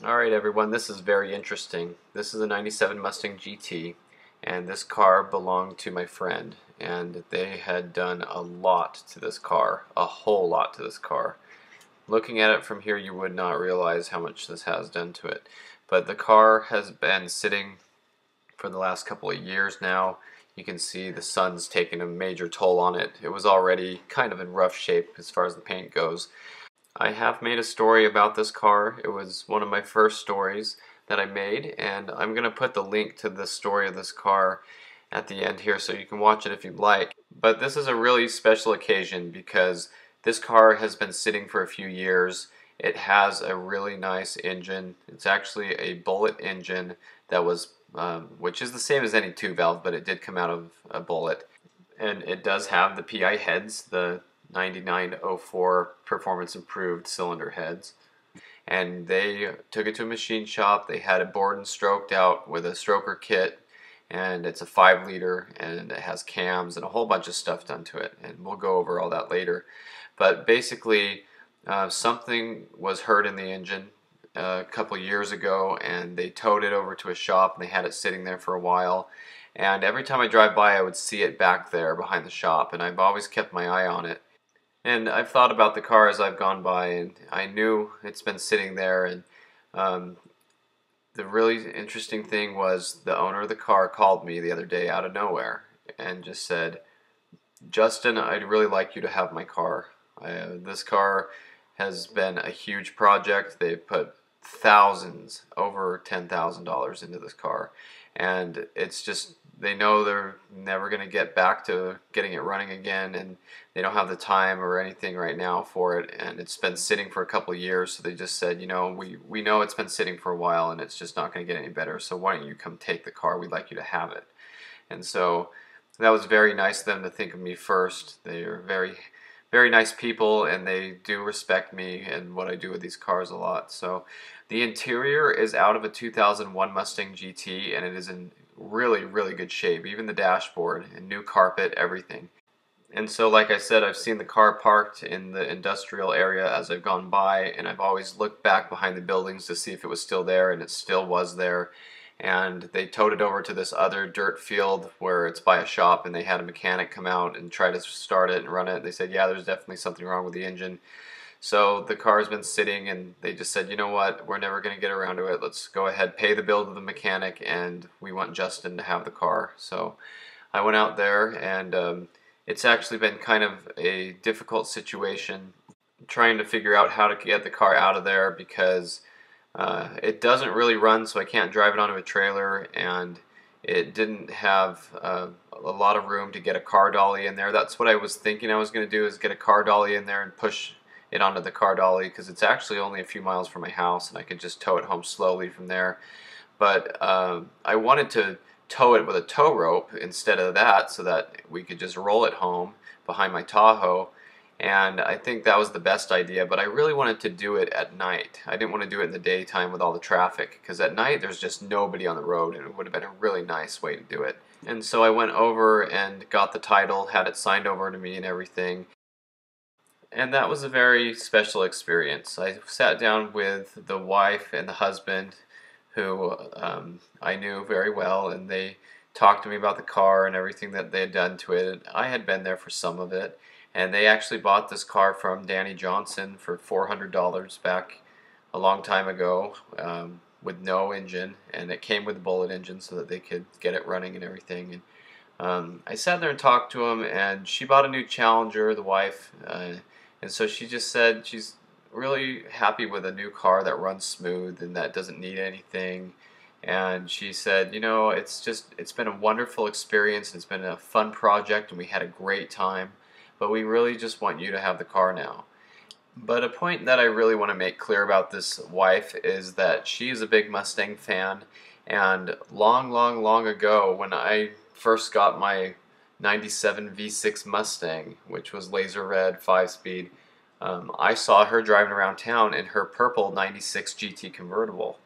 Alright everyone, this is very interesting. This is a 97 Mustang GT, and this car belonged to my friend, and they had done a lot to this car, a whole lot to this car. Looking at it from here, you would not realize how much this has done to it. But the car has been sitting for the last couple of years now. You can see the sun's taken a major toll on it. It was already kind of in rough shape as far as the paint goes. I have made a story about this car. It was one of my first stories that I made, and I'm going to put the link to the story of this car at the end here so you can watch it if you'd like. But this is a really special occasion because this car has been sitting for a few years. It has a really nice engine. It's actually a Bullitt engine that was, which is the same as any 2-valve, but it did come out of a Bullitt. And it does have the PI heads, the 9904 performance improved cylinder heads, and they took it to a machine shop. They had it bored and stroked out with a stroker kit, and it's a 5-liter, and it has cams and a whole bunch of stuff done to it, and we'll go over all that later. But basically something was hurt in the engine a couple years ago, and they towed it over to a shop, and they had it sitting there for a while. And every time I drive by, I would see it back there behind the shop, and I've always kept my eye on it. And I've thought about the car as I've gone by, and I knew it's been sitting there. And the really interesting thing was the owner of the car called me the other day out of nowhere and just said, "Justin, I'd really like you to have my car. This car has been a huge project. They put thousands, over $10,000 into this car, and it's just, they know they're never going to get back to getting it running again, and they don't have the time or anything right now for it, and it's been sitting for a couple of years, so they just said, you know, we know it's been sitting for a while and it's just not going to get any better, so why don't you come take the car? We'd like you to have it." And so that was very nice of them to think of me first. They are very nice people, and they do respect me and what I do with these cars a lot. So the interior is out of a 2001 Mustang GT, and it is in really good shape. Even the dashboard and new carpet, everything. And so, like I said, I've seen the car parked in the industrial area as I've gone by, and I've always looked back behind the buildings to see if it was still there, and it still was there. And they towed it over to this other dirt field where it's by a shop, and they had a mechanic come out and try to start it and run it. They said, yeah, there's definitely something wrong with the engine. So the car's been sitting, and they just said, you know what, we're never going to get around to it. Let's go ahead, pay the bill to the mechanic, and we want Justin to have the car. So I went out there, and it's actually been kind of a difficult situation trying to figure out how to get the car out of there, because it doesn't really run, so I can't drive it onto a trailer, and it didn't have a lot of room to get a car dolly in there. That's what I was thinking I was going to do, is get a car dolly in there and push it onto the car dolly, because it's actually only a few miles from my house, and I could just tow it home slowly from there. But I wanted to tow it with a tow rope instead of that, so that we could just roll it home behind my Tahoe. And I think that was the best idea, but I really wanted to do it at night. I didn't want to do it in the daytime with all the traffic, because at night there's just nobody on the road, and it would have been a really nice way to do it. And so I went over and got the title, had it signed over to me and everything. And that was a very special experience. I sat down with the wife and the husband, who I knew very well, and they talked to me about the car and everything that they had done to it. I had been there for some of it, and they actually bought this car from Danny Johnson for $400 back a long time ago, with no engine, and it came with a Bullitt engine so that they could get it running and everything. And I sat there and talked to him, and she bought a new Challenger, the wife, and so she just said she's really happy with a new car that runs smooth and that doesn't need anything. And she said, you know, it's been a wonderful experience, it's been a fun project, and we had a great time, but we really just want you to have the car now. But a point that I really want to make clear about this wife is that she is a big Mustang fan, and long ago, when I first got my 97 V6 Mustang, which was laser red 5-speed, I saw her driving around town in her purple 96 GT convertible,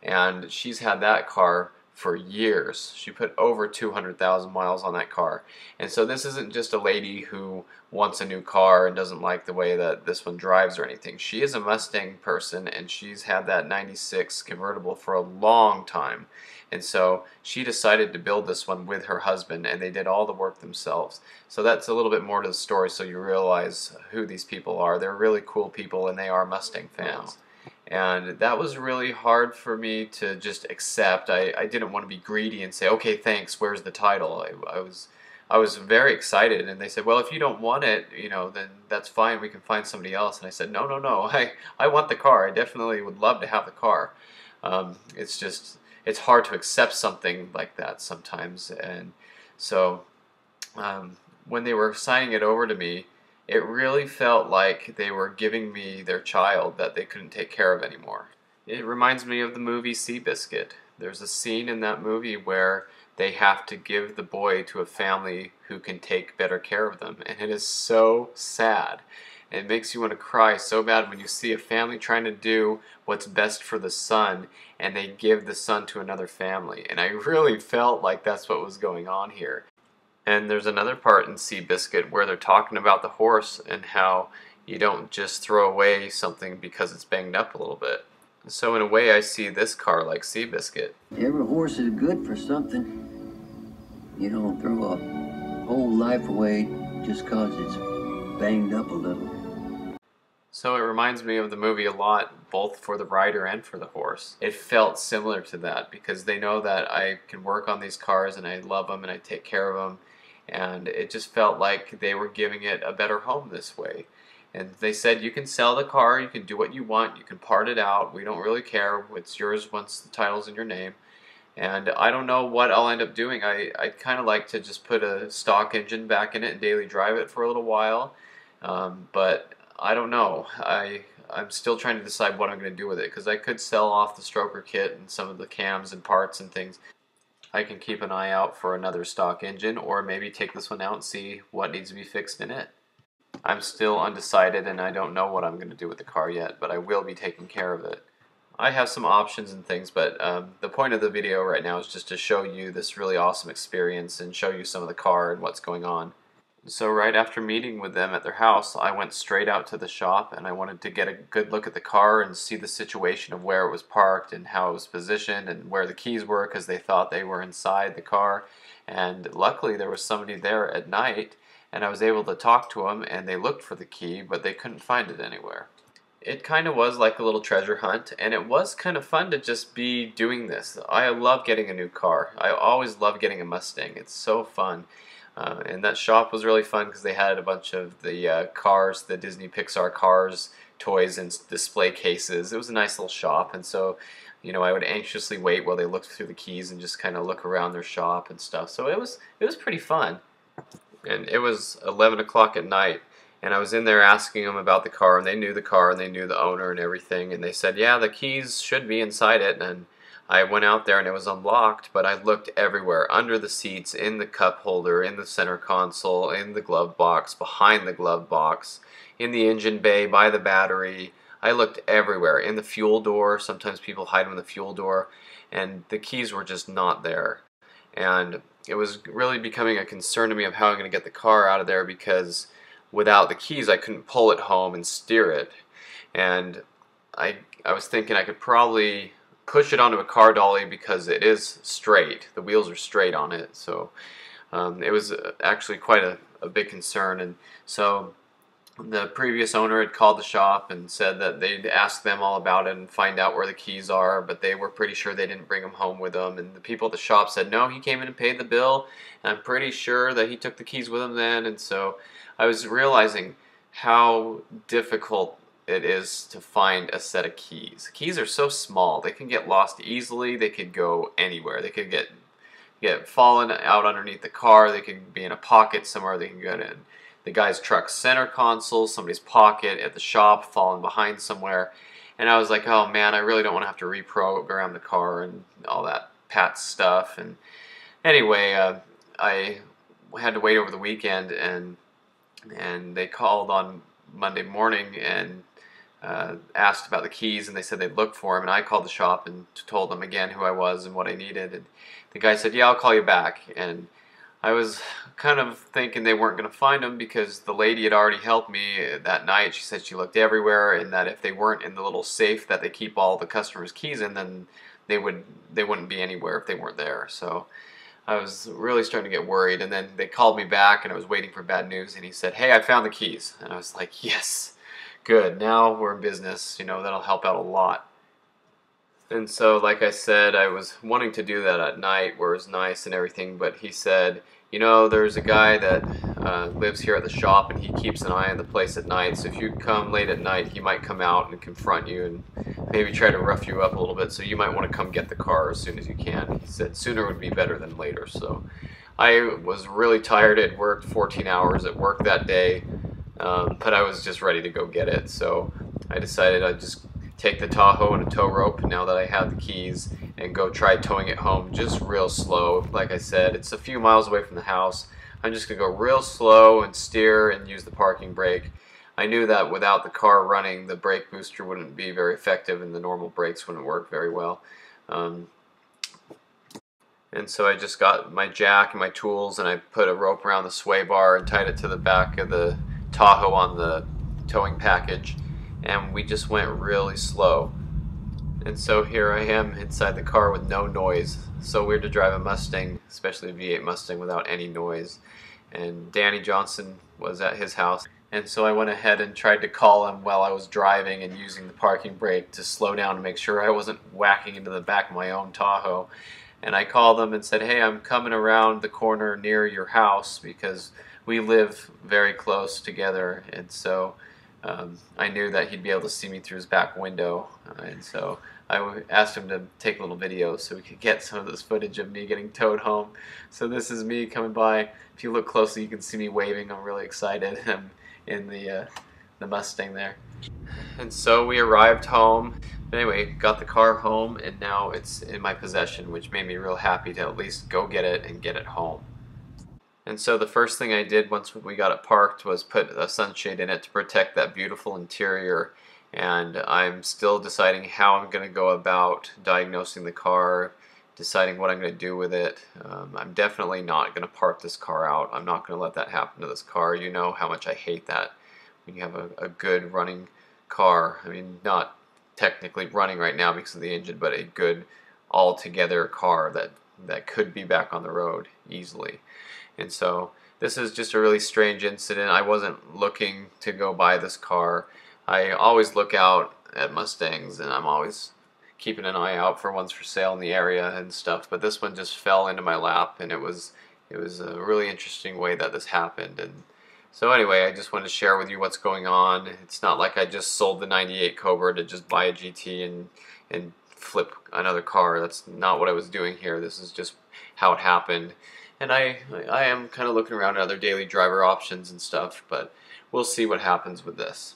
and she's had that car for years. She put over 200,000 miles on that car. And so this isn't just a lady who wants a new car and doesn't like the way that this one drives or anything. She is a Mustang person, and she's had that 96 convertible for a long time. And so she decided to build this one with her husband, and they did all the work themselves. So that's a little bit more to the story, so you realize who these people are. They're really cool people, and they are Mustang fans. And that was really hard for me to just accept. I didn't want to be greedy and say, okay, thanks, where's the title? I was very excited, and they said, well, if you don't want it, you know, then that's fine, we can find somebody else. And I said, no, no, no, I want the car. I definitely would love to have the car. It's just, it's hard to accept something like that sometimes. And so when they were signing it over to me, it really felt like they were giving me their child that they couldn't take care of anymore. It reminds me of the movie Seabiscuit. There's a scene in that movie where they have to give the boy to a family who can take better care of them, and it is so sad. It makes you want to cry so bad when you see a family trying to do what's best for the son, and they give the son to another family. And I really felt like that's what was going on here. And there's another part in Seabiscuit where they're talking about the horse and how you don't just throw away something because it's banged up a little bit. So in a way I see this car like Seabiscuit. Every horse is good for something. You don't throw a whole life away just cause it's banged up a little. So it reminds me of the movie a lot, both for the rider and for the horse. It felt similar to that because they know that I can work on these cars and I love them and I take care of them. And it just felt like they were giving it a better home this way. And they said, you can sell the car, you can do what you want, you can part it out, we don't really care, it's yours once the title's in your name. And I don't know what I'll end up doing. I'd kind of like to just put a stock engine back in it and daily drive it for a little while. But I don't know. I'm still trying to decide what I'm going to do with it, because I could sell off the stroker kit and some of the cams and parts and things. I can keep an eye out for another stock engine, or maybe take this one out and see what needs to be fixed in it. I'm still undecided and I don't know what I'm going to do with the car yet, but I will be taking care of it. I have some options and things, but the point of the video right now is just to show you this really awesome experience and show you some of the car and what's going on. So right after meeting with them at their house, I went straight out to the shop and I wanted to get a good look at the car and see the situation of where it was parked and how it was positioned and where the keys were, because they thought they were inside the car. And luckily there was somebody there at night, and I was able to talk to them, and they looked for the key, but they couldn't find it anywhere. It kind of was like a little treasure hunt, and it was kind of fun to just be doing this. I love getting a new car. I always love getting a Mustang. It's so fun. And that shop was really fun because they had a bunch of the cars, the Disney Pixar cars, toys and display cases. It was a nice little shop, and so, you know, I would anxiously wait while they looked through the keys and just kind of look around their shop and stuff. So it was pretty fun. And it was 11 o'clock at night, and I was in there asking them about the car, and they knew the car and they knew the owner and everything, and they said, yeah, the keys should be inside it. And I went out there and it was unlocked, but I looked everywhere, under the seats, in the cup holder, in the center console, in the glove box, behind the glove box, in the engine bay, by the battery. I looked everywhere, in the fuel door. Sometimes people hide them in the fuel door, and the keys were just not there. And it was really becoming a concern to me of how I'm going to get the car out of there, because without the keys I couldn't pull it home and steer it. And I was thinking I could probably push it onto a car dolly because it is straight. The wheels are straight on it. So it was actually quite a big concern. And so the previous owner had called the shop and said that they'd ask them all about it and find out where the keys are, but they were pretty sure they didn't bring them home with them. And the people at the shop said, no, he came in and paid the bill, and I'm pretty sure that he took the keys with him then. And so I was realizing how difficult it is to find a set of keys. Keys are so small, they can get lost easily, they could go anywhere. They could get fallen out underneath the car, they could be in a pocket somewhere, they can go in the guy's truck center console, somebody's pocket, at the shop, falling behind somewhere. And I was like, oh man, I really don't want to have to reprogram the car and all that pat stuff. And anyway, I had to wait over the weekend, and they called on Monday morning, and asked about the keys, and they said they'd look for him, and I called the shop and told them again who I was and what I needed, and the guy said, yeah, I'll call you back. And I was kind of thinking they weren't going to find him because the lady had already helped me that night. She said she looked everywhere, and that if they weren't in the little safe that they keep all the customers' keys in, then they wouldn't be anywhere if they weren't there. So I was really starting to get worried, and then they called me back, and I was waiting for bad news, and he said, hey, I found the keys. And I was like, yes, good, now we're in business, you know, that'll help out a lot. And so, like I said, I was wanting to do that at night where it was nice and everything, but he said, you know, there's a guy that lives here at the shop, and he keeps an eye on the place at night, so if you come late at night, he might come out and confront you and maybe try to rough you up a little bit, so you might want to come get the car as soon as you can. He said sooner would be better than later. So I was really tired. I'd worked 14 hours at work that day, but I was just ready to go get it. So I decided I'd just take the Tahoe and a tow rope now that I have the keys and go try towing it home just real slow. Like I said, it's a few miles away from the house. I'm just going to go real slow and steer and use the parking brake. I knew that without the car running, the brake booster wouldn't be very effective and the normal brakes wouldn't work very well. And so I just got my jack and my tools, and I put a rope around the sway bar and tied it to the back of the Tahoe on the towing package, and we just went really slow. And so here I am inside the car with no noise. So weird to drive a Mustang, especially a V8 Mustang, without any noise. And Danny Johnson was at his house, and so I went ahead and tried to call him while I was driving and using the parking brake to slow down to make sure I wasn't whacking into the back of my own Tahoe. And I called him and said, hey, I'm coming around the corner near your house because we live very close together, and so I knew that he'd be able to see me through his back window, and so I asked him to take a little video so we could get some of this footage of me getting towed home. So this is me coming by. If you look closely, you can see me waving. I'm really excited. I'm in the Mustang there. And so we arrived home. Anyway, got the car home, and now it's in my possession, which made me real happy to at least go get it and get it home. And so the first thing I did once we got it parked was put a sunshade in it to protect that beautiful interior. And I'm still deciding how I'm going to go about diagnosing the car, deciding what I'm going to do with it. I'm definitely not going to park this car out. I'm not going to let that happen to this car. You know how much I hate that when you have a good running car. I mean, not technically running right now because of the engine, but a good all-together car that could be back on the road easily. And so this is just a really strange incident. I wasn't looking to go buy this car. I always look out at Mustangs, and I'm always keeping an eye out for ones for sale in the area and stuff, but this one just fell into my lap, and it was a really interesting way that this happened. And so anyway, I just wanted to share with you what's going on. It's not like I just sold the 98 Cobra to just buy a GT and flip another car. That's not what I was doing here. This is just how it happened. And I am kind of looking around at other daily driver options and stuff, but we'll see what happens with this.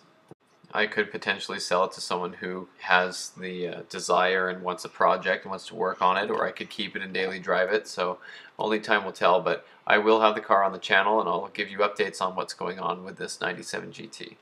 I could potentially sell it to someone who has the desire and wants a project and wants to work on it, or I could keep it and daily drive it, so only time will tell. But I will have the car on the channel, and I'll give you updates on what's going on with this 97 GT.